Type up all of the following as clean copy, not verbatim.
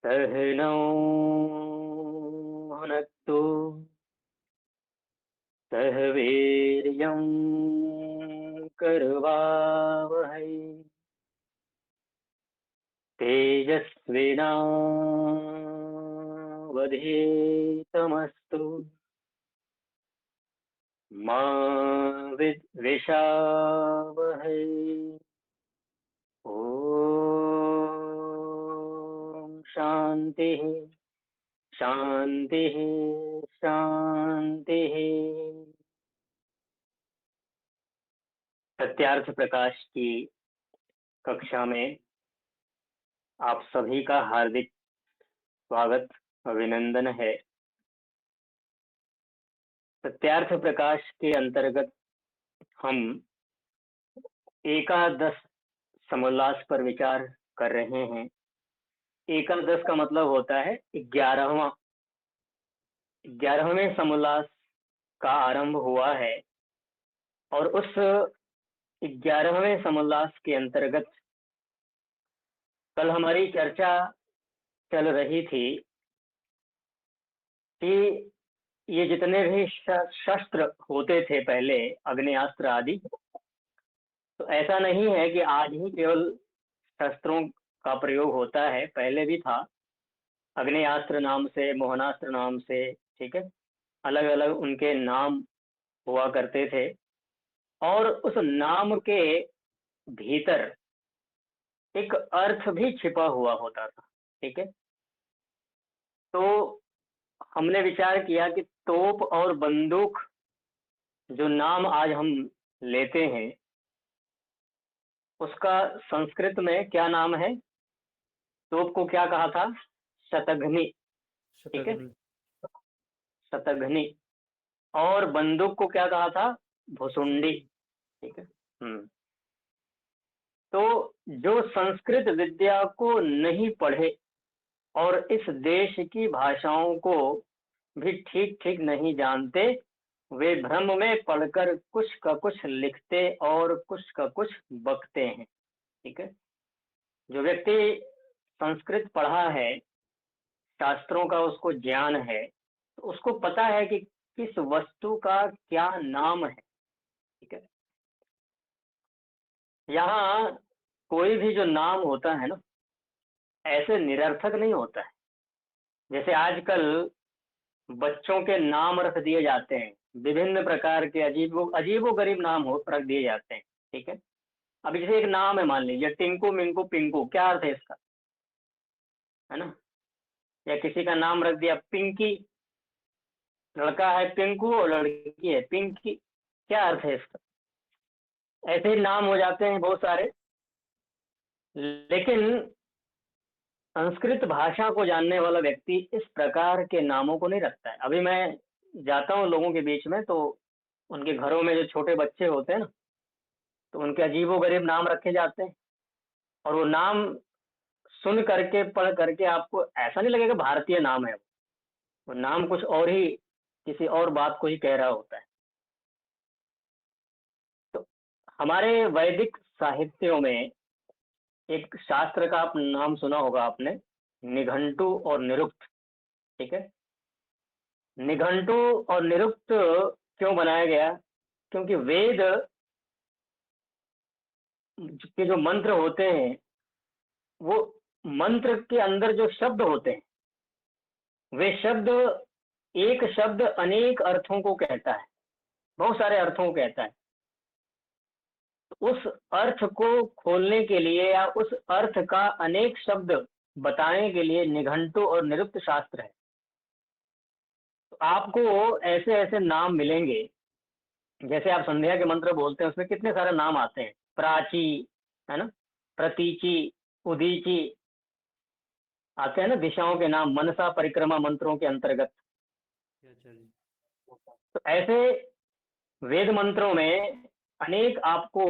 सहनौ भुनक्तु सह वीर्यं करवावहै तेजस्विनावधीतमस्तु मा विद्विषावहै। ॐ शान्तिः शान्तिः शान्तिः। सत्यार्थ प्रकाश की कक्षा में आप सभी का हार्दिक स्वागत अभिनंदन है। सत्यार्थ प्रकाश के अंतर्गत हम एकादश समोल्लास पर विचार कर रहे हैं। एकादश का मतलब होता है 11वें समोल्लास का आरंभ हुआ है और उस 11वें समोल्लास के अंतर्गत कल हमारी चर्चा चल रही थी कि ये जितने भी शस्त्र होते थे पहले, अग्नेयास्त्र आदि, तो ऐसा नहीं है कि आज ही केवल शस्त्रों का प्रयोग होता है, पहले भी था। अग्नेयास्त्र नाम से, मोहनास्त्र नाम से, ठीक है, अलग अलग उनके नाम हुआ करते थे और उस नाम के भीतर एक अर्थ भी छिपा हुआ होता था। ठीक है, तो हमने विचार किया कि तोप और बंदूक जो नाम आज हम लेते हैं उसका संस्कृत में क्या नाम है? तोप को क्या कहा था? शतघ्नि। ठीक है, शतघ्नि। शतघ्नि। और बंदूक को क्या कहा था? भुसुंडी। ठीक है। तो जो संस्कृत विद्या को नहीं पढ़े और इस देश की भाषाओं को भी ठीक ठीक नहीं जानते, वे भ्रम में पढ़कर कुछ का कुछ लिखते और कुछ का कुछ बकते हैं। ठीक है, जो व्यक्ति संस्कृत पढ़ा है, शास्त्रों का उसको ज्ञान है, तो उसको पता है कि किस वस्तु का क्या नाम है। ठीक है, यहाँ कोई भी जो नाम होता है ना, ऐसे निरर्थक नहीं होता है। जैसे आजकल बच्चों के नाम रख दिए जाते हैं, विभिन्न प्रकार के अजीबो गरीब नाम हो रख दिए जाते हैं। ठीक है, अभी जैसे एक नाम है, मान लीजिए टिंकू मिंकू पिंकू, क्या अर्थ है इसका? है ना? या किसी का नाम रख दिया पिंकी, लड़का है पिंकू और लड़की है पिंकी, क्या अर्थ है इसका? ऐसे ही नाम हो जाते हैं बहुत सारे। लेकिन संस्कृत भाषा को जानने वाला व्यक्ति इस प्रकार के नामों को नहीं रखता है। अभी मैं जाता हूँ लोगों के बीच में, तो उनके घरों में जो छोटे बच्चे होते हैं ना, तो उनके अजीबोगरीब नाम रखे जाते हैं और वो नाम सुन करके, पढ़ करके आपको ऐसा नहीं लगेगा भारतीय नाम है। वो नाम कुछ और ही, किसी और बात को ही कह रहा होता है। तो हमारे वैदिक साहित्यों में एक शास्त्र का आप नाम सुना होगा आपने, निघंटु और निरुक्त। ठीक है, निघंटु और निरुक्त क्यों बनाया गया? क्योंकि वेद के जो मंत्र होते हैं, वो मंत्र के अंदर जो शब्द होते हैं, वे शब्द, एक शब्द अनेक अर्थों को कहता है, बहुत सारे अर्थों को कहता है। उस अर्थ को खोलने के लिए या उस अर्थ का अनेक शब्द बताने के लिए निघंटु और निरुक्त शास्त्र है। तो आपको ऐसे ऐसे नाम मिलेंगे, जैसे आप संध्या के मंत्र बोलते हैं, उसमें कितने सारे नाम आते हैं। प्राची, है ना, प्रतीची, उदीची, आते हैं ना दिशाओं के नाम, मनसा परिक्रमा मंत्रों के अंतर्गत। अच्छा जी। तो ऐसे वेद मंत्रों में अनेक आपको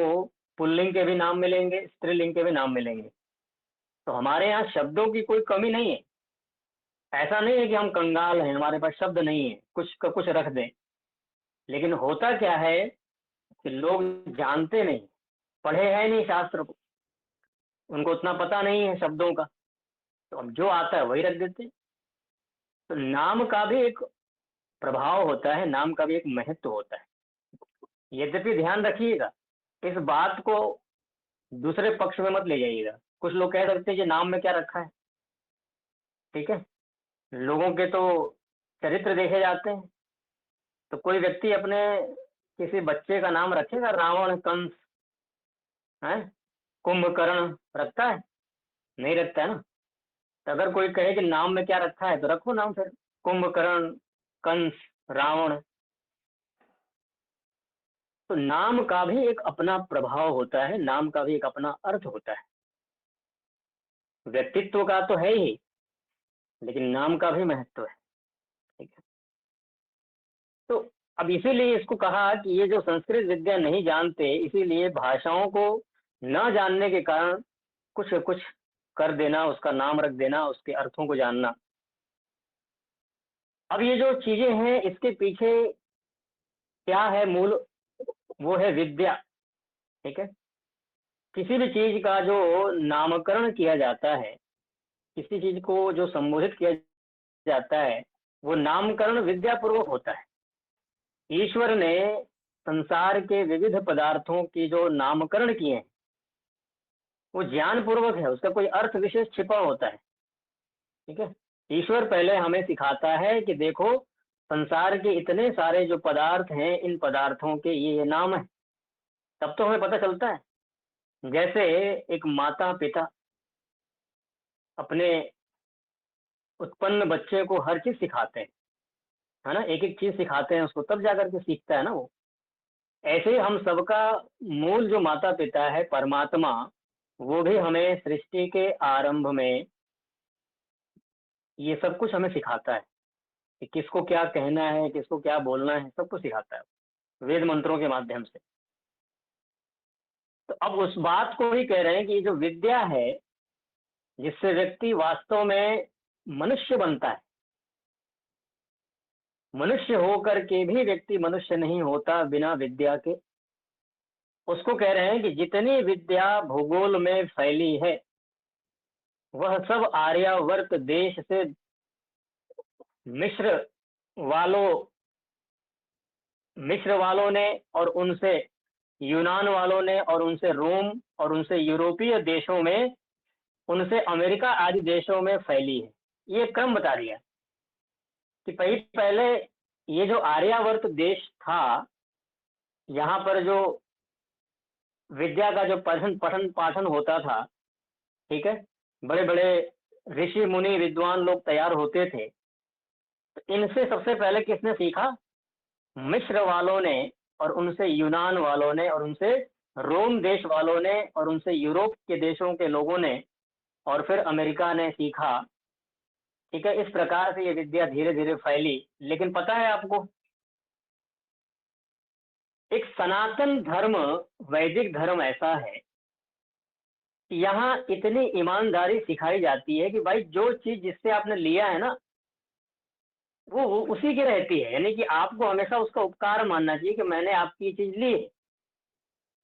पुल्लिंग के भी नाम मिलेंगे, स्त्रीलिंग के भी नाम मिलेंगे। तो हमारे यहाँ शब्दों की कोई कमी नहीं है। ऐसा नहीं है कि हम कंगाल हैं, हमारे पास शब्द नहीं है, कुछ का कुछ रख दें। लेकिन होता क्या है कि लोग जानते नहीं, पढ़े हैं नहीं शास्त्र को, उनको उतना पता नहीं है शब्दों का। तो अब जो आता है वही रख देते हैं। तो नाम का भी एक प्रभाव होता है, नाम का भी एक महत्व होता है। यद्यपि ध्यान रखिएगा, इस बात को दूसरे पक्ष में मत ले जाइएगा। कुछ लोग कह सकते हैं कि नाम में क्या रखा है, ठीक है, लोगों के तो चरित्र देखे जाते हैं। तो कोई व्यक्ति अपने किसी बच्चे का नाम रखेगा रावण, कंस, है, कुंभकर्ण, रखता है? नहीं रखता है ना। तो अगर कोई कहे कि नाम में क्या रखा है, तो रखो नाम फिर, कुंभकर्ण, कंस, रावण। तो नाम का भी एक अपना प्रभाव होता है, नाम का भी एक अपना अर्थ होता है। व्यक्तित्व का तो है ही, लेकिन नाम का भी महत्व है, ठीक है। तो अब इसीलिए इसको कहा कि ये जो संस्कृत विद्या नहीं जानते, इसीलिए भाषाओं को न जानने के कारण कुछ कुछ कर देना, उसका नाम रख देना, उसके अर्थों को जानना। अब ये जो चीजें हैं, इसके पीछे क्या है मूल, वो है विद्या, ठीक है। किसी भी चीज का जो नामकरण किया जाता है, किसी चीज को जो संबोधित किया जाता है, वो नामकरण विद्या पूर्वक होता है। ईश्वर ने संसार के विविध पदार्थों की जो नामकरण किए हैं, वो ज्ञान पूर्वक है, उसका कोई अर्थ विशेष छिपा होता है, ठीक है। ईश्वर पहले हमें सिखाता है कि देखो, संसार के इतने सारे जो पदार्थ हैं, इन पदार्थों के ये नाम है, तब तो हमें पता चलता है। जैसे एक माता पिता अपने उत्पन्न बच्चे को हर चीज सिखाते हैं, है ना, एक एक चीज सिखाते हैं उसको, तब जाकर के सीखता है ना वो। ऐसे ही हम सबका मूल जो माता पिता है परमात्मा, वो भी हमें सृष्टि के आरंभ में ये सब कुछ हमें सिखाता है कि किसको क्या कहना है, किसको क्या बोलना है, सब कुछ सिखाता है वेद मंत्रों के माध्यम से। तो अब उस बात को ही कह रहे हैं कि ये जो विद्या है, जिससे व्यक्ति वास्तव में मनुष्य बनता है, मनुष्य होकर के भी व्यक्ति मनुष्य नहीं होता बिना विद्या के। उसको कह रहे हैं कि जितनी विद्या भूगोल में फैली है, वह सब आर्यावर्त देश से मिस्र वालों मिस्र वालों ने, और उनसे यूनान वालों ने, और उनसे रोम, और उनसे यूरोपीय देशों में, उनसे अमेरिका आदि देशों में फैली है। ये क्रम बता दिया कि पहले ये जो आर्यावर्त देश था, यहाँ पर जो विद्या का जो पठन पठन पाठन होता था, ठीक है, बड़े बड़े ऋषि मुनि विद्वान लोग तैयार होते थे। तो इनसे सबसे पहले किसने सीखा? मिस्र वालों ने, और उनसे यूनान वालों ने, और उनसे रोम देश वालों ने, और उनसे यूरोप के देशों के लोगों ने, और फिर अमेरिका ने सीखा, ठीक है। इस प्रकार से ये विद्या धीरे धीरे फैली। लेकिन पता है आपको, एक सनातन धर्म, वैदिक धर्म ऐसा है कि यहाँ इतनी ईमानदारी सिखाई जाती है कि भाई जो चीज जिससे आपने लिया है ना, वो उसी की रहती है। यानी कि आपको हमेशा उसका उपकार मानना चाहिए कि मैंने आपकी ये चीज ली है।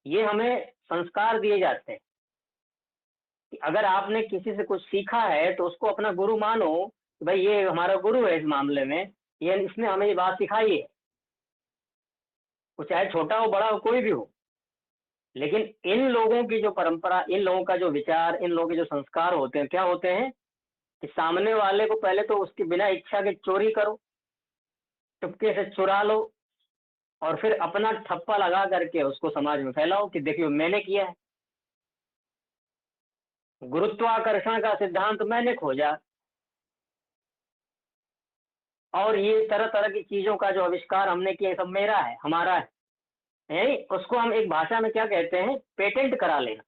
ये हमें संस्कार दिए जाते हैं कि अगर आपने किसी से कुछ सीखा है तो उसको अपना गुरु मानो कि भाई ये हमारा गुरु है इस मामले में, ये इसने हमें ये बात सिखाई है। वो चाहे छोटा हो बड़ा हो कोई भी हो, लेकिन इन लोगों की जो परंपरा, इन लोगों का जो विचार, इन लोगों के जो संस्कार होते हैं, क्या होते हैं कि सामने वाले को पहले तो उसकी बिना इच्छा के चोरी करो, चुपके से चुरा लो, और फिर अपना ठप्पा लगा करके उसको समाज में फैलाओ कि देखियो मैंने किया है, गुरुत्वाकर्षण का सिद्धांत मैंने खोजा, और ये तरह तरह की चीजों का जो आविष्कार हमने किया सब मेरा है, हमारा है। यही उसको हम एक भाषा में क्या कहते हैं, पेटेंट करा लेना।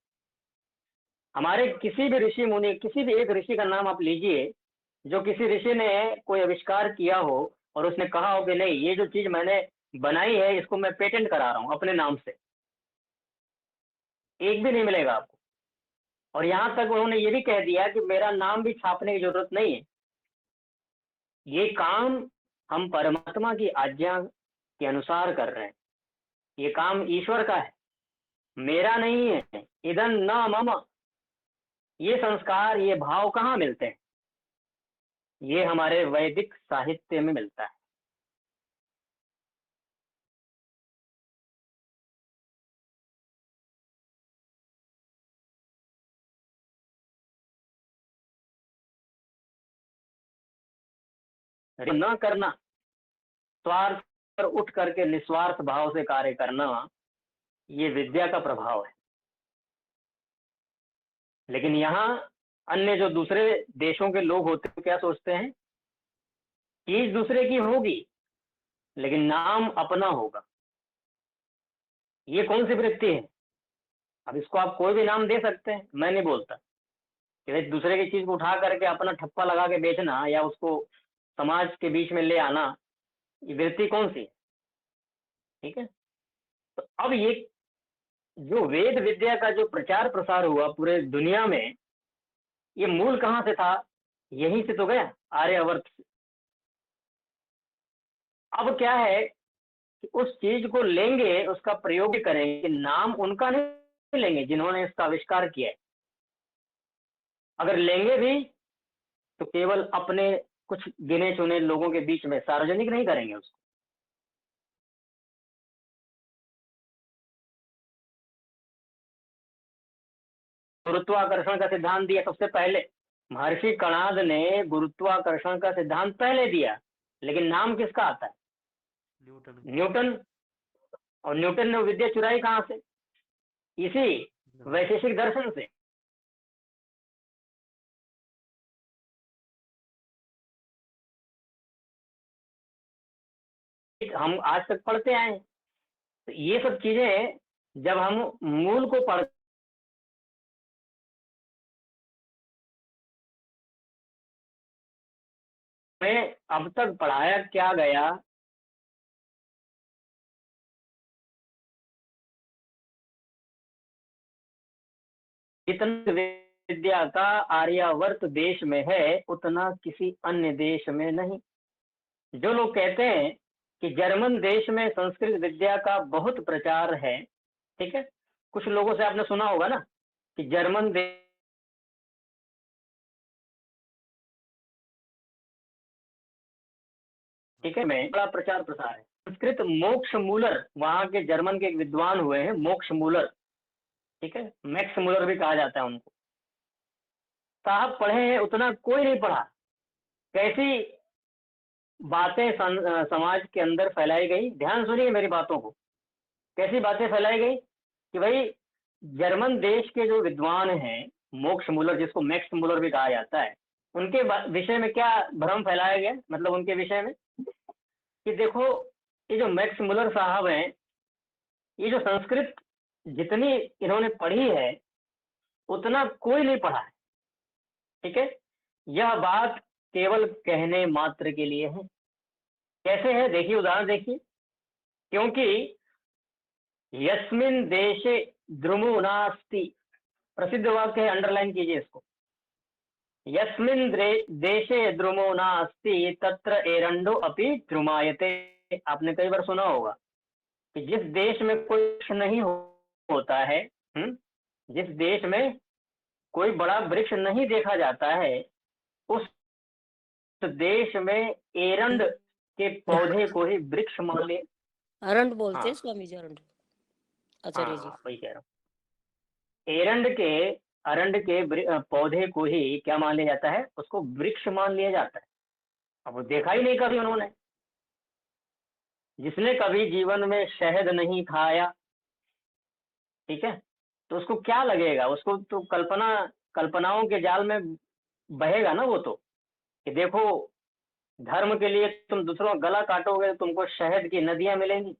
हमारे किसी भी ऋषि मुनि, किसी भी एक ऋषि का नाम आप लीजिए, जो किसी ऋषि ने कोई आविष्कार किया हो और उसने कहा हो कि नहीं ये जो चीज मैंने बनाई है इसको मैं पेटेंट करा रहा हूं अपने नाम से, एक भी नहीं मिलेगा आपको। और यहां तक उन्होंने ये भी कह दिया कि मेरा नाम भी छापने की जरूरत नहीं है, ये काम हम परमात्मा की आज्ञा के अनुसार कर रहे हैं, ये काम ईश्वर का है, मेरा नहीं है। इदं न मम, ये संस्कार, ये भाव कहाँ मिलते हैं? ये हमारे वैदिक साहित्य में मिलता है। न करना, स्वार्थ पर उठ करके निस्वार्थ भाव से कार्य करना, ये विद्या का प्रभाव है। लेकिन यहाँ अन्य जो दूसरे देशों के लोग होते हैं क्या सोचते हैं, चीज दूसरे की होगी लेकिन नाम अपना होगा। ये कौन सी वृत्ति है? अब इसको आप कोई भी नाम दे सकते हैं, मैं नहीं बोलता कि भाई दूसरे की चीज को उठा करके अपना ठप्पा लगा के बेचना या उसको समाज के बीच में ले आना, ये वृत्ति कौन सी है? ठीक है। तो अब ये जो वेद विद्या का जो प्रचार प्रसार हुआ पूरे दुनिया में, ये मूल कहाँ से था? यहीं से तो गया, आर्यावर्त से। अब क्या है कि उस चीज को लेंगे, उसका प्रयोग करेंगे, नाम उनका नहीं लेंगे जिन्होंने इसका आविष्कार किया है। अगर लेंगे भी तो केवल अपने कुछ गिने चुने लोगों के बीच में, सार्वजनिक नहीं करेंगे उसको। गुरुत्वाकर्षण का सिद्धांत दिया सबसे पहले, महर्षि कणाद ने गुरुत्वाकर्षण का सिद्धांत पहले दिया, लेकिन नाम किसका आता है? न्यूटन। और न्यूटन ने विद्या चुराई कहां से? इसी वैशेषिक दर्शन से। हम आज तक पढ़ते आए हैं। तो ये सब चीजें जब हम मूल को पढ़, में अब तक पढ़ाया क्या गया, जितना विद्या का आर्यावर्त देश में है उतना किसी अन्य देश में नहीं। जो लोग कहते हैं कि जर्मन देश में संस्कृत विद्या का बहुत प्रचार है, ठीक है, कुछ लोगों से आपने सुना होगा ना कि जर्मन देश, ठीक है, में बड़ा प्रचार प्रसार है। संस्कृत मोक्ष मूलर, वहां के जर्मन के एक विद्वान हुए हैं मोक्ष मूलर, ठीक है, मैक्स मूलर भी कहा जाता है उनको। साहब पढ़े हैं उतना कोई नहीं पढ़ा। कैसी बातें समाज के अंदर फैलाई गई, ध्यान सुनिए मेरी बातों को। कैसी बातें फैलाई गई कि भाई जर्मन देश के जो विद्वान हैं, मोक्ष मूलर जिसको मैक्स मूलर भी कहा जाता है, उनके विषय में क्या भ्रम फैलाया गया, मतलब उनके विषय में कि देखो ये जो मैक्स मूलर साहब हैं, ये जो संस्कृत जितनी इन्होंने पढ़ी है उतना कोई नहीं पढ़ा है, ठीक है। यह बात केवल कहने मात्र के लिए है। कैसे है देखिए, उदाहरण देखिए। क्योंकि यस्मिन देशे द्रुमो नास्ति, प्रसिद्ध वाक्य है, अंडरलाइन कीजिए इसको। यस्मिन देशे द्रुमो नास्ति तत्र एरंडो अपि द्रुमायते। आपने कई बार सुना होगा कि जिस देश में कोई वृक्ष नहीं होता है, जिस देश में कोई बड़ा वृक्ष नहीं देखा जाता है, उस देश में एरंड के पौधे को ही वृक्ष मान ले। अरंड बोलते हैं स्वामी जी, अरंड। आचार्य जी, वही कह रहा हूँ। अरंड के पौधे को ही क्या मान लिया जाता है? उसको वृक्ष मान लिया जाता है। अब वो देखा ही नहीं कभी उन्होंने। जिसने कभी जीवन में शहद नहीं खाया, ठीक है, तो उसको क्या लगेगा? उसको तो कल्पनाओं के जाल में बहेगा ना वो तो, कि देखो धर्म के लिए तुम दूसरों का गला काटोगे तो तुमको शहद की नदियां मिलेंगी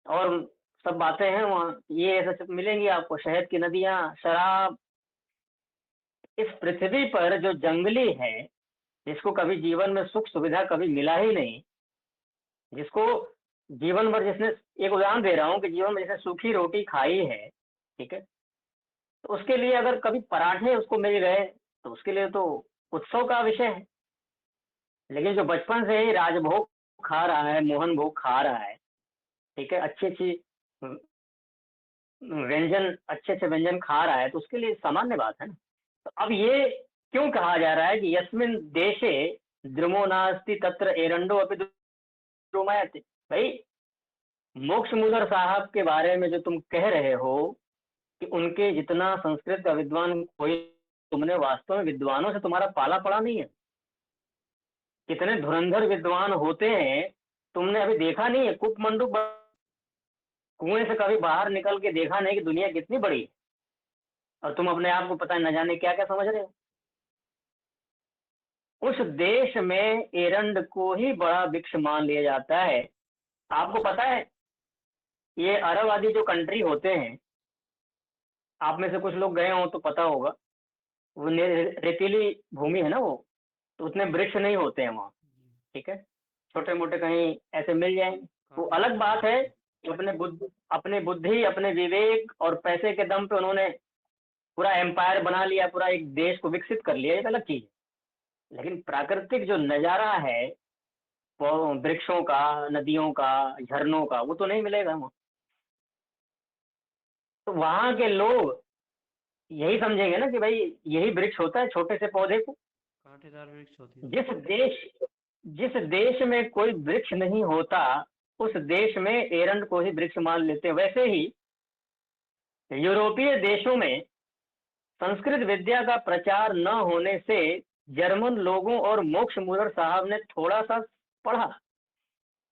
और सब बातें हैं वहाँ, ये ऐसा सब मिलेंगी आपको, शहद की नदियां, शराब। इस पृथ्वी पर जो जंगली है, जिसको कभी जीवन में सुख सुविधा कभी मिला ही नहीं, जिसको जीवन भर, जिसने, एक उदाहरण दे रहा हूँ कि जीवन में जिसने सूखी रोटी खाई है, ठीक है, तो उसके लिए अगर कभी पराठे उसको मिल गए तो उसके लिए तो उत्सव का विषय है। लेकिन जो बचपन से ही राजभोग खा रहा है, मोहन भोग खा रहा है, ठीक है, अच्छी अच्छी व्यंजन, अच्छे अच्छे व्यंजन खा रहा है, तो उसके लिए सामान्य बात है ना। तो अब ये क्यों कहा जा रहा है कि यस्मिन देशे द्रुमो नास्ति तत्र एरंडो अपि द्रुमयते। भाई मोक्ष मुदर साहब के बारे में जो तुम कह रहे हो कि उनके जितना संस्कृत का विद्वान कोई, तुमने वास्तव में विद्वानों से तुम्हारा पाला पड़ा नहीं है। कितने धुरंधर विद्वान होते हैं, तुमने अभी देखा नहीं है। कूप मंडूक कुएं से कभी बाहर निकल के देखा नहीं कि दुनिया कितनी बड़ी है, और तुम अपने आप को पता न जाने क्या क्या समझ रहे हो। उस देश में एरंड को ही बड़ा वृक्ष मान लिया जाता है। आपको पता है, ये अरब आदि जो कंट्री होते हैं, आप में से कुछ लोग गए हो तो पता होगा, वो रेतीली भूमि है ना वो, तो उतने वृक्ष नहीं होते हैं वहाँ। ठीक है, छोटे मोटे कहीं ऐसे मिल जाएंगे। वो अलग बात है कि अपने बुद्धि, अपने विवेक और पैसे के दम पे उन्होंने पूरा एम्पायर बना लिया, पूरा एक देश को विकसित कर लिया, एक अलग चीज है। लेकिन प्राकृतिक जो नजारा है, वो वृक्षों का, नदियों का, झरनों का, वो तो नहीं मिलेगा वहाँ। तो वहाँ के लोग यही समझेंगे ना कि भाई यही वृक्ष होता है, छोटे से पौधे को। कांटेदार वृक्ष होती है। जिस देश में कोई वृक्ष नहीं होता, उस देश में एरंड को ही वृक्ष मान लेते हैं। वैसे ही यूरोपीय देशों में संस्कृत विद्या का प्रचार न होने से जर्मन लोगों और मोक्ष मुरर साहब ने थोड़ा सा पढ़ा।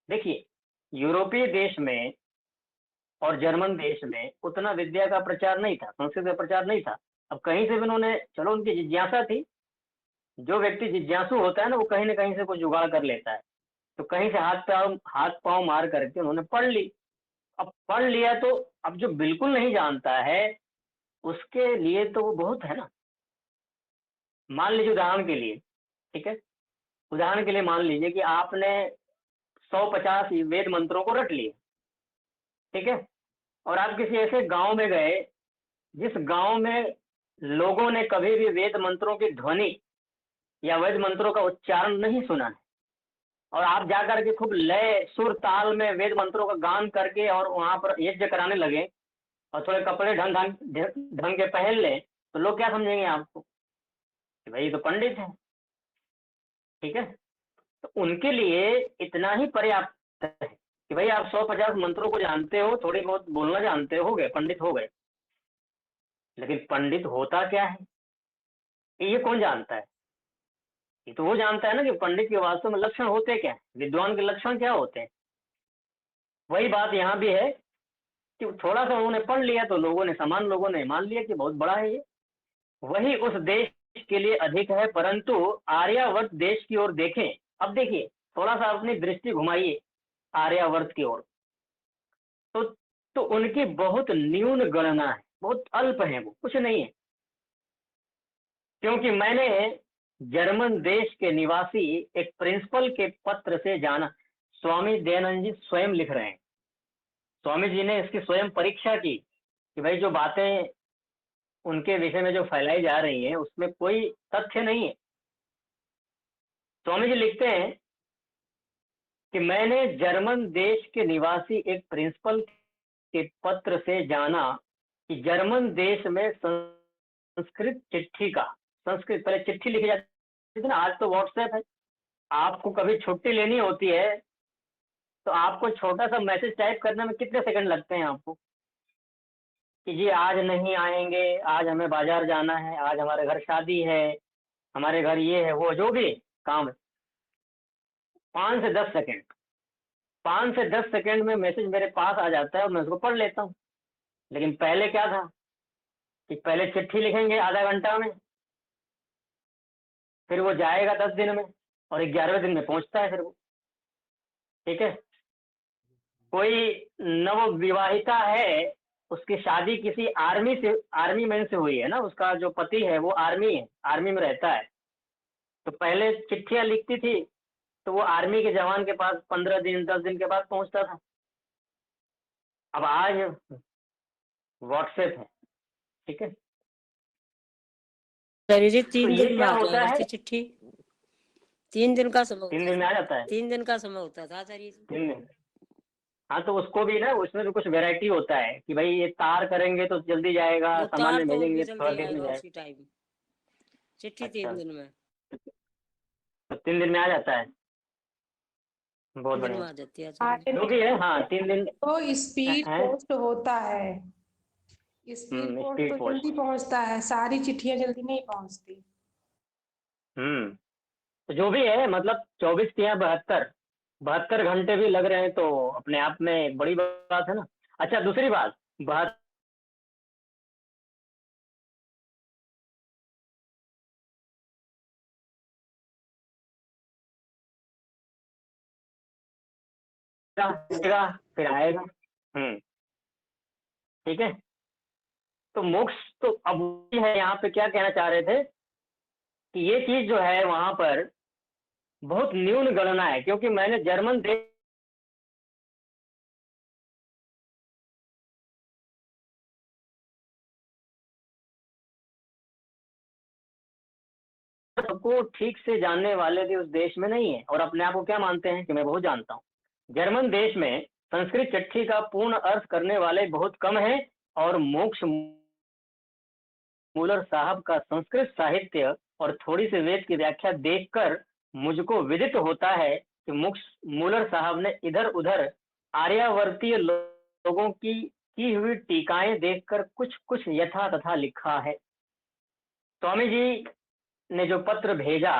देखिए, यूरोपीय देश में और जर्मन देश में उतना विद्या का प्रचार नहीं था, संस्कृत का प्रचार नहीं था। अब कहीं से भी उन्होंने, चलो उनकी जिज्ञासा थी, जो व्यक्ति जिज्ञासु होता है ना, वो कहीं ना कहीं से कुछ जुगाड़ कर लेता है। तो कहीं से हाथ पांव मार करके उन्होंने पढ़ ली। अब पढ़ लिया तो अब जो बिल्कुल नहीं जानता है उसके लिए तो वो बहुत है ना। मान लीजिए उदाहरण के लिए, ठीक है, उदाहरण के लिए मान लीजिए कि आपने 150 वेद मंत्रों को रट लिए, ठीक है, और आप किसी ऐसे गांव में गए जिस गांव में लोगों ने कभी भी वेद मंत्रों की ध्वनि या वेद मंत्रों का उच्चारण नहीं सुना है, और आप जाकर के खूब लय सुर ताल में वेद मंत्रों का गान करके और वहां पर यज्ञ कराने लगे और थोड़े कपड़े ढंग के पहन लें, तो लोग क्या समझेंगे आपको कि भाई तो पंडित है। ठीक है, तो उनके लिए इतना ही पर्याप्त है कि भाई आप 150 मंत्रों को जानते हो, थोड़ी बहुत बोलना जानते हो गए, पंडित हो गए। लेकिन पंडित होता क्या है, ये कौन जानता है? ये तो वो जानता है ना कि पंडित के वास्तव में लक्षण होते क्या है, विद्वान के लक्षण क्या होते हैं। वही बात यहाँ भी है कि थोड़ा सा उन्होंने पढ़ लिया तो सामान्य लोगों ने मान लिया कि बहुत बड़ा है ये। वही उस देश के लिए अधिक है, परंतु आर्यावर्त देश की ओर देखें। अब देखिए, थोड़ा सा अपनी दृष्टि घुमाइए आर्यावर्त की ओर, तो उनकी बहुत न्यून गणना है, बहुत अल्प है, वो कुछ नहीं है। क्योंकि मैंने जर्मन देश के निवासी एक प्रिंसिपल के पत्र से जाना, स्वामी दयानंद जी स्वयं लिख रहे हैं, स्वामी जी ने इसकी स्वयं परीक्षा की कि भाई जो बातें उनके विषय में जो फैलाई जा रही हैं उसमें कोई तथ्य नहीं है। स्वामी जी लिखते हैं कि मैंने जर्मन देश के निवासी एक प्रिंसिपल के पत्र से जाना कि जर्मन देश में संस्कृत चिट्ठी का, संस्कृत पहले चिट्ठी लिखी जाती थी ना, आज तो व्हाट्सएप है। आपको कभी छुट्टी लेनी होती है तो आपको छोटा सा मैसेज टाइप करने में कितने सेकंड लगते हैं आपको कि जी आज नहीं आएंगे, आज हमें बाजार जाना है, आज हमारे घर शादी है, हमारे घर ये है, वो जो भी काम है। 5 से 10 सेकंड, 5 से 10 सेकंड में मैसेज मेरे पास आ जाता है और मैं उसको पढ़ लेता हूँ। लेकिन पहले क्या था कि पहले चिट्ठी लिखेंगे आधा घंटा में, फिर वो जाएगा 10 दिन में और 11वें दिन में पहुंचता है फिर वो। ठीक है, कोई नव विवाहिता है, उसकी शादी किसी आर्मी मैन से हुई है ना, उसका जो पति है वो आर्मी है, आर्मी में रहता है, तो पहले चिट्ठियां लिखती थी तो वो आर्मी के जवान के पास 15 दिन 10 दिन के बाद पहुंचता था। अब आज व्हाट्सएप है, ठीक है, सर जी तो 3 ये दिन में क्या आ होता जाया है, करती चिट्ठी। 3 दिन का समय 3 होता दिन में था। आ जाता है, 3 दिन का समय होता था सर जी। 3 दिन। हाँ, तो उसको भी ना, उसमें भी कुछ वैरायटी होता है कि भाई ये तार करेंगे तो जल्दी जाएगा, वो तार सामान्य तो भी भेजेंगे थोड़ा जल्दी देर में आएगा जाएगा। उसी टाइम। चिट्ठी अच्छा। 3 दिन में, तो 3 दिन में आ जाता है, बहुत 3 दिन में बढ़िया। आ जाती है। हाँ, चलो जो भी है, हाँ 3 दिन तो स्पीड है। पोस्ट होता है। स्पीड पोस्ट स्पीड तो पोस्ट। जल्दी पहुंचता है, सारी चिट्ठियां जल्दी नहीं पहुंचती। तो जो भी है, मतलब 24 या 72 घंटे भी लग रहे हैं तो अपने आप में एक बड़ी बात है ना। अच्छा, दूसरी बात, 72 आएगा, फिर आएगा। ठीक है। तो मोक्ष तो अब वही है, यहाँ पे क्या कहना चाह रहे थे कि ये चीज जो है वहां पर बहुत न्यून गणना है, क्योंकि मैंने जर्मन देश को ठीक से जानने वाले भी उस देश में नहीं है, और अपने आप को क्या मानते हैं कि मैं बहुत जानता हूँ। जर्मन देश में संस्कृत चिट्ठी का पूर्ण अर्थ करने वाले बहुत कम हैं, और मोक्ष मूलर साहब का संस्कृत साहित्य और थोड़ी सी वेद की व्याख्या देखकर मुझको विदित होता है कि मोक्ष मूलर साहब ने इधर उधर आर्यावर्तीय लोगों की हुई टीकाएं देखकर कुछ कुछ यथा तथा लिखा है। स्वामी जी ने जो पत्र भेजा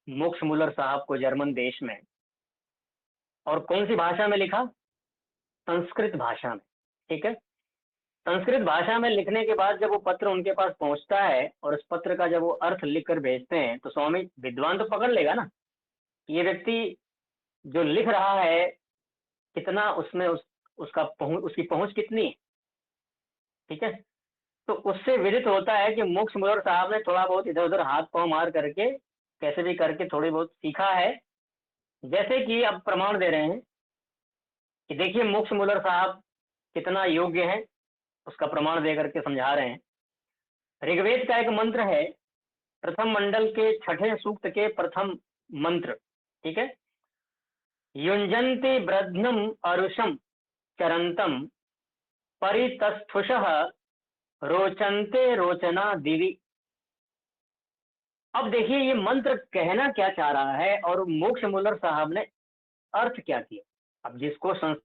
मोक्ष मूलर साहब को जर्मन देश में, और कौन सी भाषा में लिखा? संस्कृत भाषा में। ठीक है। संस्कृत भाषा में लिखने के बाद जब वो पत्र उनके पास पहुंचता है और उस पत्र का जब वो अर्थ लिखकर भेजते हैं, तो स्वामी विद्वान तो पकड़ लेगा ना कि ये व्यक्ति जो लिख रहा है कितना उसमें उसकी पहुंच कितनी है। ठीक है। तो उससे विदित होता है कि मोक्ष मूलर साहब ने थोड़ा बहुत इधर उधर हाथ पांव मार करके कैसे भी करके थोड़ी बहुत सीखा है। जैसे कि अब प्रमाण दे रहे हैं कि देखिए मोक्ष मूलर साहब कितना योग्य है, उसका प्रमाण दे करके समझा रहे हैं। ऋग्वेद का एक मंत्र है, प्रथम मंडल के 6ठे सूक्त के प्रथम मंत्र। ठीक है। युंजन्ति ब्रध्नम अरुषम चरंतम परितस्थुषः रोचन्ते रोचना दिवि। अब देखिए ये मंत्र कहना क्या चाह रहा है और मोक्ष मूलर साहब ने अर्थ क्या किया। अब जिसको संस्कृत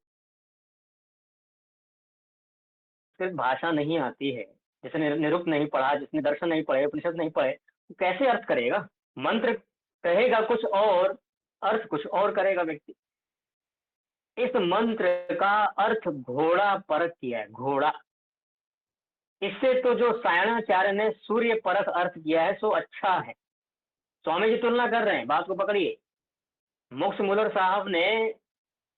भाषा नहीं आती है, जिसने निरुक्त नहीं पढ़ा, जिसने दर्शन नहीं पढ़े, उपनिषद नहीं पढ़े, तो कैसे अर्थ करेगा? मंत्र कहेगा कुछ और, अर्थ कुछ और करेगा व्यक्ति। इस मंत्र का अर्थ घोड़ा परख किया है, घोड़ा। इससे तो जो सायणाचार्य ने सूर्य परख अर्थ किया है सो अच्छा है। स्वामी जी तुलना कर रहे हैं, बात को पकड़िए। मोक्ष मूलर साहब ने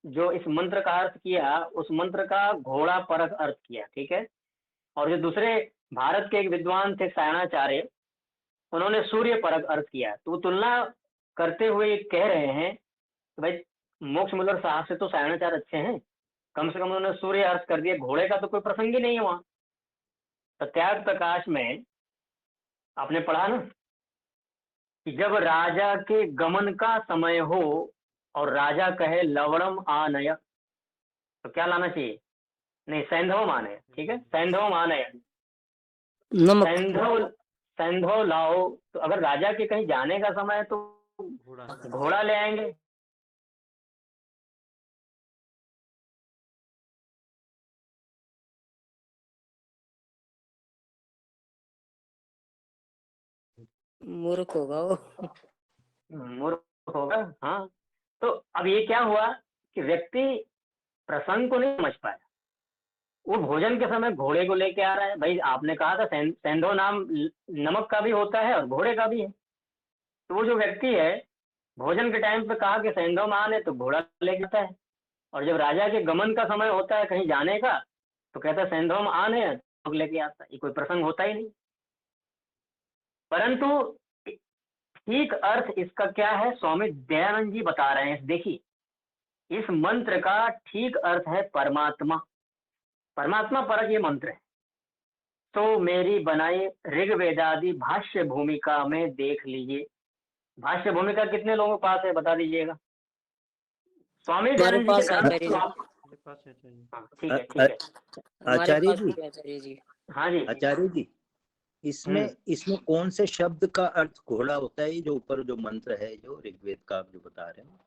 जो इस मंत्र का अर्थ किया, उस मंत्र का घोड़ा परख अर्थ किया। ठीक है। और जो दूसरे भारत के एक विद्वान थे सायणाचार्य, उन्होंने सूर्य परख अर्थ किया। तो तुलना करते हुए कह रहे हैं कि भाई मोक्ष मूलर साहब से तो सायणाचार्य अच्छे हैं, कम से कम उन्होंने सूर्य अर्थ कर दिया, घोड़े का तो कोई प्रसंग ही नहीं है वहां। तो त्याग प्रकाश में आपने पढ़ा ना कि जब राजा के गमन का समय हो और राजा कहे लवणम आनय, तो क्या लाना चाहिए? नहीं, सैंधव आनय। ठीक है, सैंधव आनय, नमक, सैंधव लाओ। तो अगर राजा के कहीं जाने का समय है तो घोड़ा घोड़ा ले आएंगे। मूर्ख होगा वो। मूर्ख होगा। हाँ। तो अब ये क्या हुआ कि व्यक्ति प्रसंग को नहीं समझ पाया, वो भोजन के समय घोड़े को लेके आ रहा है। भाई आपने कहा था सैंधव नाम नमक का भी होता है और घोड़े का भी है। तो वो जो व्यक्ति है भोजन के टाइम पे कहा कि सैंधव मान है, तो घोड़ा लेके आता है, और जब राजा के गमन का समय होता है कहीं जाने का तो कहता है सैंधव आन है, तो लेके आता है। ये कोई प्रसंग होता ही नहीं। परंतु ठीक अर्थ इसका क्या है, स्वामी दयानंद जी बता रहे हैं। देखिए इस मंत्र का ठीक अर्थ है परमात्मा। परमात्मा परक ये मंत्र है। तो मेरी बनाई ऋग्वेदादि भाष्य भूमिका में देख लीजिए। भाष्य भूमिका कितने लोगों के पास है बता दीजिएगा। स्वामी हमारे दयानंद पास जी है के आचार्य जी। मेरे पास है चाहिए। हाँ, ठीक है ठीक है। हमारे आचार्य पास जी, भी है आचार्य जी। हाँ जी। आचार्य जी, इसमें इसमें कौन से शब्द का अर्थ घोड़ा होता है? ये जो ऊपर जो मंत्र है जो ऋग्वेद का आप जो बता रहे हैं।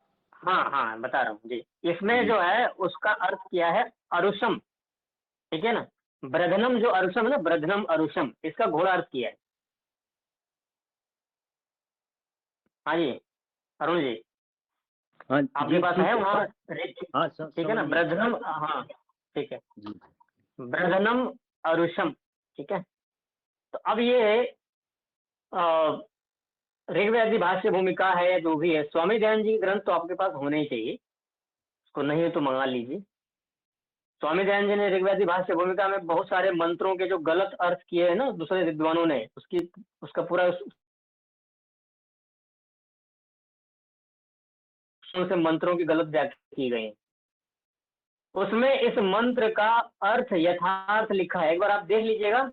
हाँ हाँ बता रहा हूँ जी। इसमें जो है उसका अर्थ किया है अरुषम, ठीक है ना। ब्रधनम जो अरुषम है ना, ब्रधनम अरुषम, इसका घोड़ा अर्थ किया है। हाँ जी अरुण जी, हाँ आपके जी, पास ठीक है है। वहाँ हाँ ठीक है ना, समझ गया। ब्रधनम, हाँ ठीक है, जी ब्रधनम अरुषम, ठीक है। तो अब ये अ, ऋग्वेदी भाष्य भूमिका है, जो भी है, स्वामी दयानंद जी के ग्रंथ तो आपके पास होने ही चाहिए, उसको नहीं है तो मंगा लीजिए। स्वामी दयानंद जी ने ऋग्वेदी भाष्य भूमिका में बहुत सारे मंत्रों के जो गलत अर्थ किए हैं ना दूसरे विद्वानों ने, उसका पूरा से मंत्रों की गलत व्याख्या की गई है। उसमें इस मंत्र का अर्थ यथार्थ लिखा है, एक बार आप देख लीजिएगा।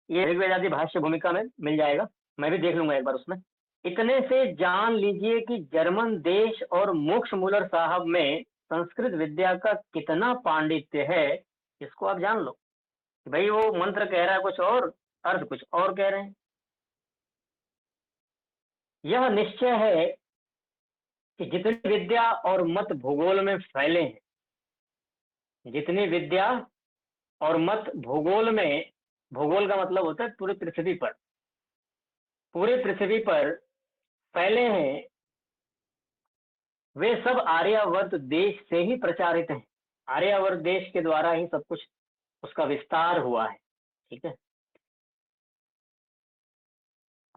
ये ऋग्वेद भाष्य भूमिका में मिल जाएगा, मैं भी देख लूंगा एक बार उसमें। इतने से जान लीजिए कि जर्मन देश और मोक्ष मूलर साहब में संस्कृत विद्या का कितना पांडित्य है, इसको आप जान लो। भाई वो मंत्र कह रहा है कुछ और, अर्थ कुछ और कह रहे हैं। यह निश्चय है कि जितनी विद्या और मत भूगोल में फैले हैं, जितनी विद्या और मत भूगोल में, भूगोल का मतलब होता है पूरी पृथ्वी पर, पूरी पृथ्वी पर फैले हैं, वे सब आर्यावर्त देश से ही प्रचारित हैं। आर्यावर्त देश के द्वारा ही सब कुछ उसका विस्तार हुआ है, ठीक है।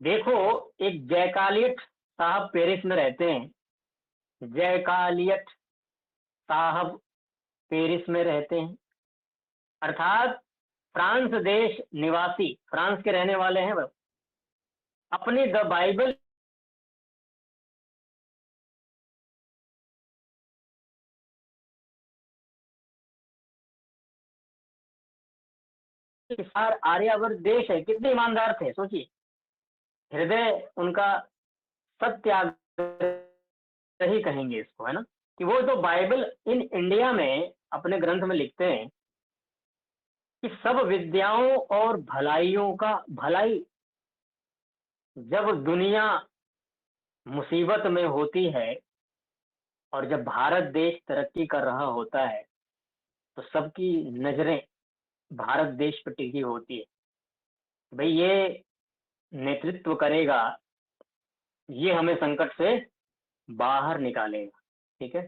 देखो, एक जयकालियट साहब पेरिस में रहते हैं, जयकालियट साहब पेरिस में रहते हैं, अर्थात फ्रांस देश निवासी, फ्रांस के रहने वाले हैं वो। अपनी द बाइबल आर्यावर्त देश है, कितने ईमानदार थे सोचिए, हृदय उनका सत्याग्रह ही कहेंगे इसको, है ना। कि वो जो बाइबल इन इंडिया में अपने ग्रंथ में लिखते हैं कि सब विद्याओं और भलाइयों का भलाई, जब दुनिया मुसीबत में होती है और जब भारत देश तरक्की कर रहा होता है, तो सबकी नजरें भारत देश पर टिकी होती है। भाई ये नेतृत्व करेगा, ये हमें संकट से बाहर निकालेगा, ठीक है।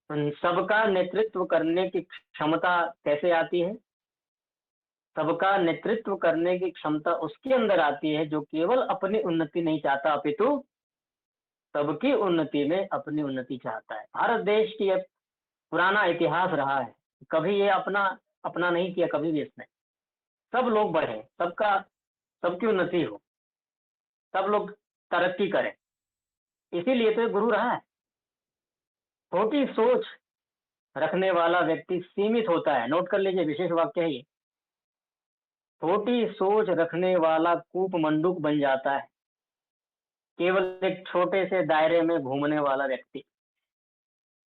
तो सबका नेतृत्व करने की क्षमता कैसे आती है? सबका नेतृत्व करने की क्षमता उसके अंदर आती है जो केवल अपनी उन्नति नहीं चाहता, अपितु सबकी उन्नति में अपनी उन्नति चाहता है। भारत देश की एक पुराना इतिहास रहा है, कभी ये अपना अपना नहीं किया, कभी भी इसने, सब लोग बढ़े, सबका सबकी उन्नति हो, सब लोग तरक्की करें, इसीलिए तो ये गुरु रहा है। छोटी सोच रखने वाला व्यक्ति सीमित होता है, नोट कर लीजिए, विशेष वाक्य है ये। छोटी सोच रखने वाला कूप मंडूक बन जाता है, केवल एक छोटे से दायरे में घूमने वाला व्यक्ति।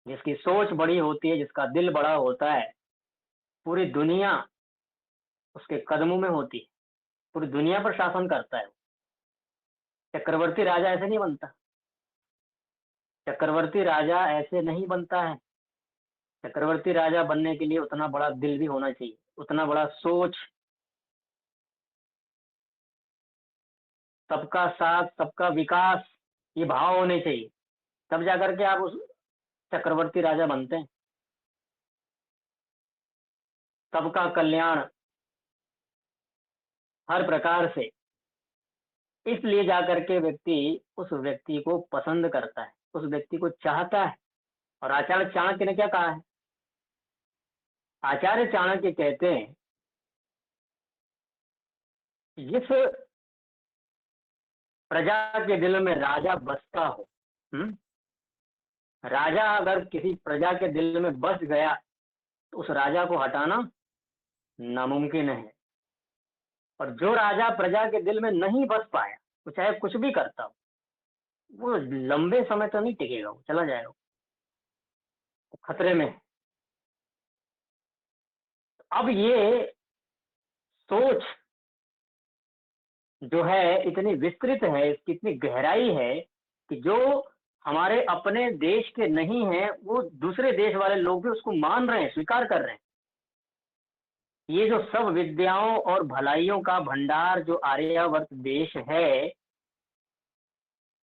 जिसकी सोच बड़ी होती है, जिसका दिल बड़ा होता है, पूरी दुनिया उसके कदमों में होती है, पूरी दुनिया पर शासन करता है। चक्रवर्ती राजा ऐसे नहीं बनता, चक्रवर्ती राजा ऐसे नहीं बनता है। चक्रवर्ती राजा बनने के लिए उतना बड़ा दिल भी होना चाहिए, उतना बड़ा सोच, सबका साथ सबका विकास, ये भाव होने चाहिए, तब जाकर के आप उस चक्रवर्ती राजा बनते हैं। सबका कल्याण हर प्रकार से, इसलिए जाकर के व्यक्ति उस व्यक्ति को पसंद करता है, उस व्यक्ति को चाहता है। और आचार्य चाणक्य ने क्या कहा है? आचार्य चाणक्य कहते हैं, जिस प्रजा के दिल में राजा बसता हो, राजा अगर किसी प्रजा के दिल में बस गया तो उस राजा को हटाना नामुमकिन है। और जो राजा प्रजा के दिल में नहीं बस पाया, वो चाहे कुछ भी करता हो, वो लंबे समय तो नहीं टिकेगा, वो चला जाएगा। खतरे में है। अब ये सोच जो है इतनी विस्तृत है, इसकी इतनी गहराई है कि जो हमारे अपने देश के नहीं हैं वो दूसरे देश वाले लोग भी उसको मान रहे हैं, स्वीकार कर रहे हैं। ये जो सब विद्याओं और भलाइयों का भंडार जो आर्यावर्त देश है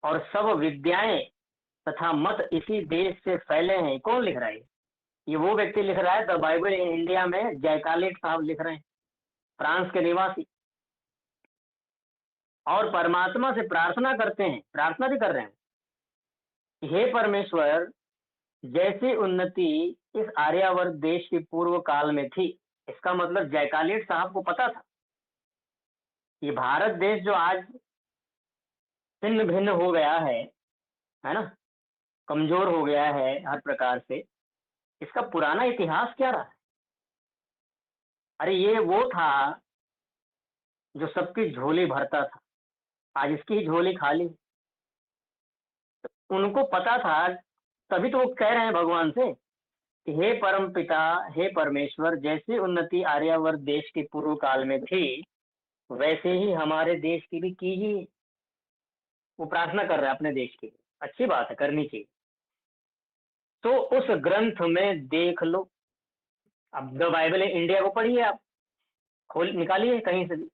और सब विद्याएं तथा मत इसी देश से फैले हैं, कौन लिख रहा है? ये वो व्यक्ति लिख रहा है, द बाइबल इन इंडिया में जयकालिक साहब लिख रहे हैं, फ्रांस के निवासी, और परमात्मा से प्रार्थना करते हैं, प्रार्थना भी कर रहे हैं, हे परमेश्वर, जैसी उन्नति इस आर्यावर्त देश की पूर्व काल में थी। इसका मतलब जयकालिक साहब को पता था ये भारत देश जो आज छिन्न भिन्न हो गया है ना, कमजोर हो गया है हर प्रकार से, इसका पुराना इतिहास क्या रहा है? अरे ये वो था जो सबकी झोली भरता था, आज इसकी ही झोली खाली। उनको पता था, तभी तो वो कह रहे हैं भगवान से कि हे परम पिता, हे परमेश्वर, जैसी उन्नति आर्यावर्त देश के पूर्व काल में थी वैसे ही हमारे देश की भी कीजिए। वो प्रार्थना कर रहे हैं अपने देश की, अच्छी बात है, करनी चाहिए। तो उस ग्रंथ में देख लो, अब द बाइबल इंडिया को पढ़िए, आप खोल निकालिए कहीं से भी,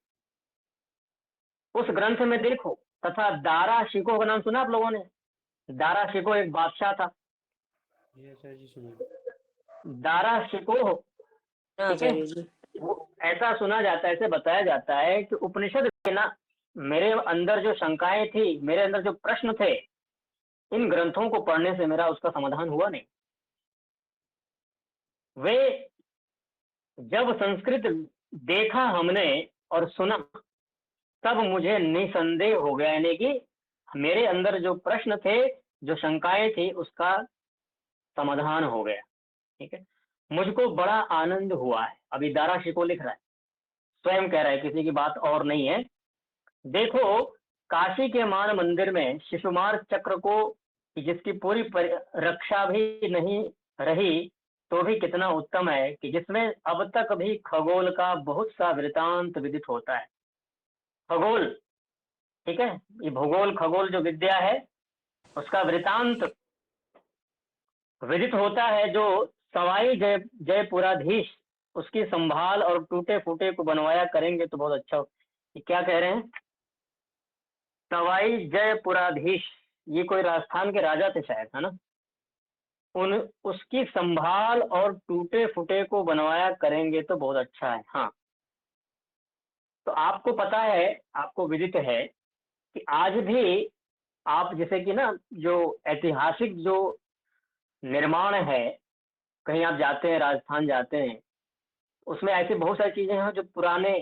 उस ग्रंथ में देखो। तथा दारा शिकोह का नाम सुना आप लोगों ने? दारा शिकोह एक बादशाह था, ये आचार्य जी सुनिए। दारा शिकोह, हाँ ठीक है? आचार्य जी। वो ऐसा सुना जाता है, ऐसे बताया जाता है कि उपनिषद के ना, मेरे अंदर जो शंकाएं थी, मेरे अंदर जो प्रश्न थे, इन ग्रंथों को पढ़ने से मेरा उसका समाधान हुआ नहीं। वे जब संस्कृत देखा हमने और सुना, तब मुझे निसंदेह हो गया, यानी कि मेरे अंदर जो प्रश्न थे, जो शंकाएं थी, उसका समाधान हो गया। ठीक है, मुझको बड़ा आनंद हुआ है। अभी दारा शिकोह लिख रहा है, स्वयं कह रहा है, किसी की बात और नहीं है। देखो, काशी के मान मंदिर में शिशुमार चक्र को, जिसकी पूरी रक्षा भी नहीं रही तो भी कितना उत्तम है, कि जिसमें अब तक भी खगोल का बहुत सा वृतांत विदित होता है। खगोल, ठीक है, ये भूगोल खगोल जो विद्या है उसका वृतांत विदित होता है, जो सवाई जयपुराधीश उसकी संभाल और टूटे फूटे को बनवाया करेंगे तो बहुत अच्छा हो। ये क्या कह रहे हैं? सवाई जयपुराधीश, ये कोई राजस्थान के राजा थे शायद, है ना? उसकी संभाल और टूटे फूटे को बनवाया करेंगे तो बहुत अच्छा है। हाँ, तो आपको पता है, आपको विदित है कि आज भी आप जैसे कि ना, जो ऐतिहासिक जो निर्माण है, कहीं आप जाते हैं, राजस्थान जाते हैं, उसमें ऐसी बहुत सारी चीजें हैं जो पुराने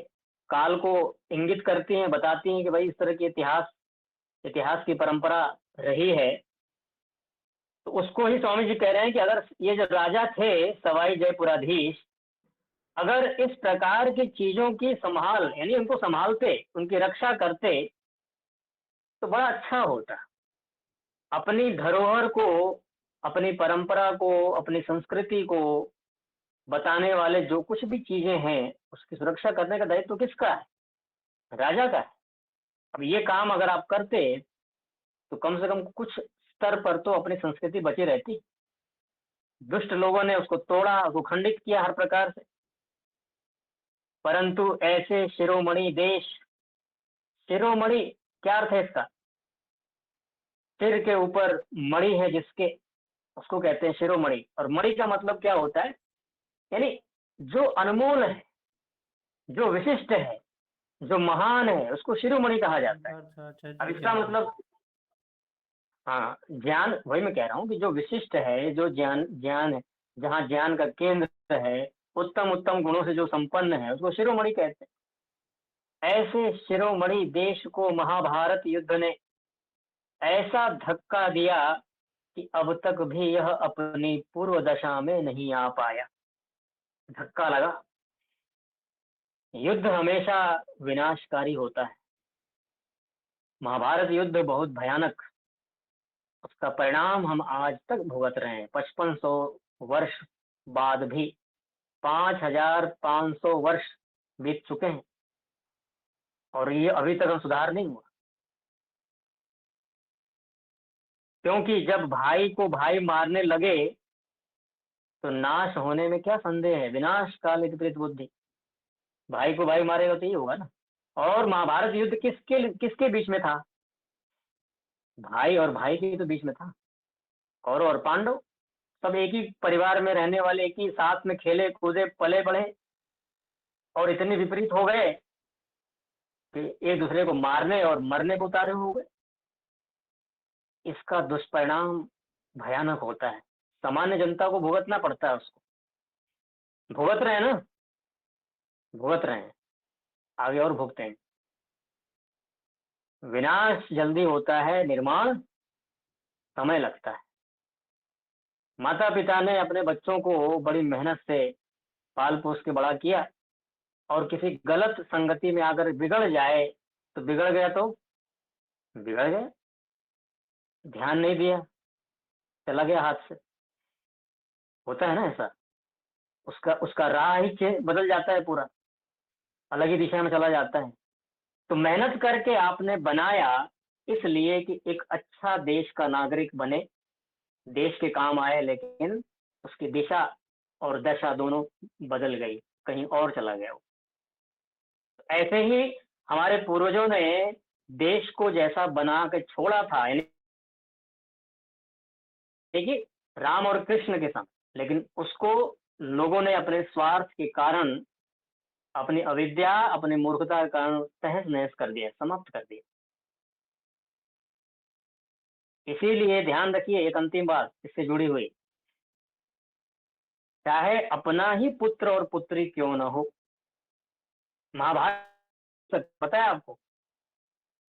काल को इंगित करती हैं, बताती हैं कि भाई इस तरह की इतिहास की परंपरा रही है। तो उसको ही स्वामी जी कह रहे हैं कि अगर ये जो राजा थे सवाई जयपुराधीश, अगर इस प्रकार की चीजों की संभाल, यानी उनको संभालते, उनकी रक्षा करते तो बड़ा अच्छा होता। अपनी धरोहर को, अपनी परंपरा को, अपनी संस्कृति को बताने वाले जो कुछ भी चीजें हैं, उसकी सुरक्षा करने का दायित्व तो किसका है? राजा का है। अब ये काम अगर आप करते तो कम से कम कुछ स्तर पर तो अपनी संस्कृति बची रहती। दुष्ट लोगों ने उसको तोड़ा, उसको खंडित किया हर प्रकार से। परंतु ऐसे शिरोमणि देश, शिरोमणि क्या अर्थ है इसका? सिर के ऊपर मणि है जिसके, उसको कहते हैं शिरोमणि। और मणि का मतलब क्या होता है? यानी जो अनमोल है, जो विशिष्ट है, जो महान है, उसको शिरोमणि कहा जाता है। अच्छा अच्छा अब जी, इसका मतलब, हाँ, ज्ञान, वही मैं कह रहा हूँ कि जो विशिष्ट है, जो ज्ञान है, जहाँ ज्ञान का केंद्र है, उत्तम उत्तम गुणों से जो संपन्न है, उसको शिरोमणि कहते हैं। ऐसे शिरोमणि देश को महाभारत युद्ध ने ऐसा धक्का दिया कि अब तक भी यह अपनी पूर्व दशा में नहीं आ पाया। धक्का लगा। युद्ध हमेशा विनाशकारी होता है। महाभारत युद्ध बहुत भयानक, उसका परिणाम हम आज तक भुगत रहे हैं। 5500 वर्ष बाद भी 5500 वर्ष बीत चुके हैं और ये अभी तक सुधार नहीं हुआ। क्योंकि जब भाई को भाई मारने लगे तो नाश होने में क्या संदेह है, विनाश काल विपरीत बुद्धि। भाई को भाई मारेगा तो ये होगा ना। और महाभारत युद्ध किसके किसके बीच में था? भाई और भाई के तो बीच में था। कौरव और पांडव सब एक ही परिवार में रहने वाले, एक ही साथ में खेले कूदे पले बढ़े, और इतने विपरीत हो गए कि एक दूसरे को मारने और मरने को उतारे हो गए। इसका दुष्परिणाम भयानक होता है, सामान्य जनता को भुगतना पड़ता है। उसको भुगत रहे हैं ना, भुगत रहे हैं, आगे और भुगते हैं। विनाश जल्दी होता है, निर्माण समय लगता है। माता पिता ने अपने बच्चों को बड़ी मेहनत से पाल पोस के बड़ा किया और किसी गलत संगति में आकर बिगड़ जाए तो बिगड़ गया, तो बिगड़ गया, ध्यान नहीं दिया, चला गया हाथ से। होता है ना ऐसा, उसका उसका राह ही बदल जाता है, पूरा अलग ही दिशा में चला जाता है। तो मेहनत करके आपने बनाया इसलिए कि एक अच्छा देश का नागरिक बने, देश के काम आए, लेकिन उसकी दिशा और दशा दोनों बदल गई, कहीं और चला गया वो। ऐसे ही हमारे पूर्वजों ने देश को जैसा बना के छोड़ा था, यानी देखिए राम और कृष्ण के साथ, लेकिन उसको लोगों ने अपने स्वार्थ के कारण, अपनी अविद्या, अपनी मूर्खता के कारण तहस नहस कर दिया, समाप्त कर दिया। इसीलिए ध्यान रखिए एक अंतिम बात इससे जुड़ी हुई, चाहे अपना ही पुत्र और पुत्री क्यों न हो, महाभारत पता है आपको,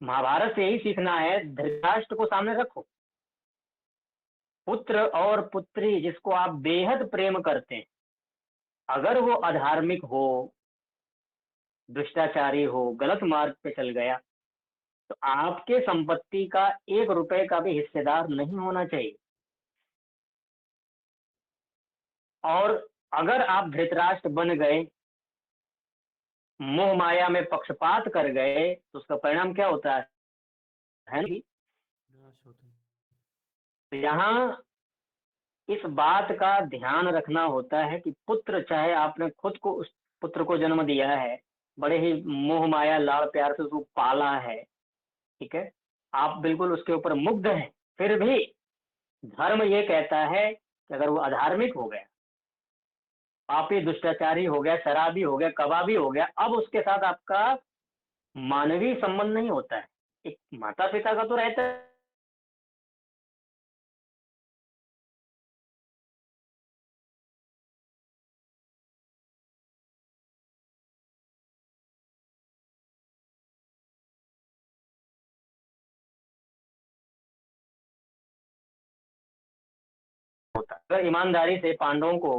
महाभारत से यही सीखना है। धृतराष्ट्र को सामने रखो, पुत्र और पुत्री जिसको आप बेहद प्रेम करते हैं, अगर वो अधार्मिक हो, दुष्टाचारी हो, गलत मार्ग पे चल गया, तो आपके संपत्ति का 1 रुपए का भी हिस्सेदार नहीं होना चाहिए। और अगर आप धृतराष्ट्र बन गए, मोह माया में पक्षपात कर गए, तो उसका परिणाम क्या होता है ना? नाश होता है। तो यहाँ इस बात का ध्यान रखना होता है कि पुत्र, चाहे आपने खुद को उस पुत्र को जन्म दिया है, बड़े ही मोह माया लाड़ प्यार से उसको पाला है, ठीक है, आप बिल्कुल उसके ऊपर मुग्ध हैं, फिर भी धर्म ये कहता है कि अगर वो अधार्मिक हो गया, पापी दुष्टाचारी हो गया, शराबी हो गया, कबाबी हो गया, अब उसके साथ आपका मानवीय संबंध नहीं होता है। एक माता पिता का तो रहता है, अगर ईमानदारी से पांडवों को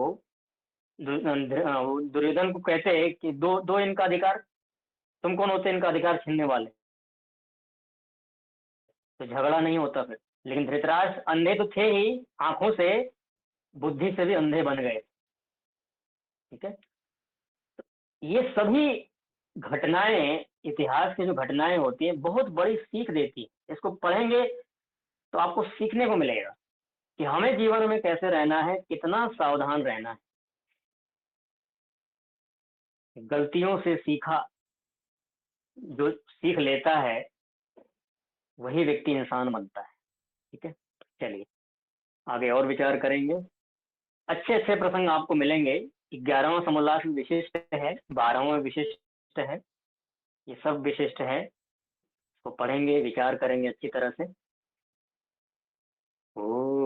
दुर्योधन को कहते हैं कि दो दो इनका अधिकार, तुम कौन होते इनका अधिकार छीनने वाले, तो झगड़ा नहीं होता फिर। लेकिन धृतराष्ट्र अंधे तो थे ही, आंखों से बुद्धि से भी अंधे बन गए, ठीक है। ये सभी घटनाएं, इतिहास की जो घटनाएं होती है, बहुत बड़ी सीख देती है। इसको पढ़ेंगे तो आपको सीखने को मिलेगा कि हमें जीवन में कैसे रहना है, कितना सावधान रहना है। गलतियों से सीखा, जो सीख लेता है वही व्यक्ति इंसान बनता है, ठीक है। चलिए आगे और विचार करेंगे। अच्छे अच्छे प्रसंग आपको मिलेंगे। 11वां समोल्लास विशिष्ट है, 12वां विशिष्ट है, ये सब विशिष्ट है। तो पढ़ेंगे, विचार करेंगे अच्छी तरह से। ओ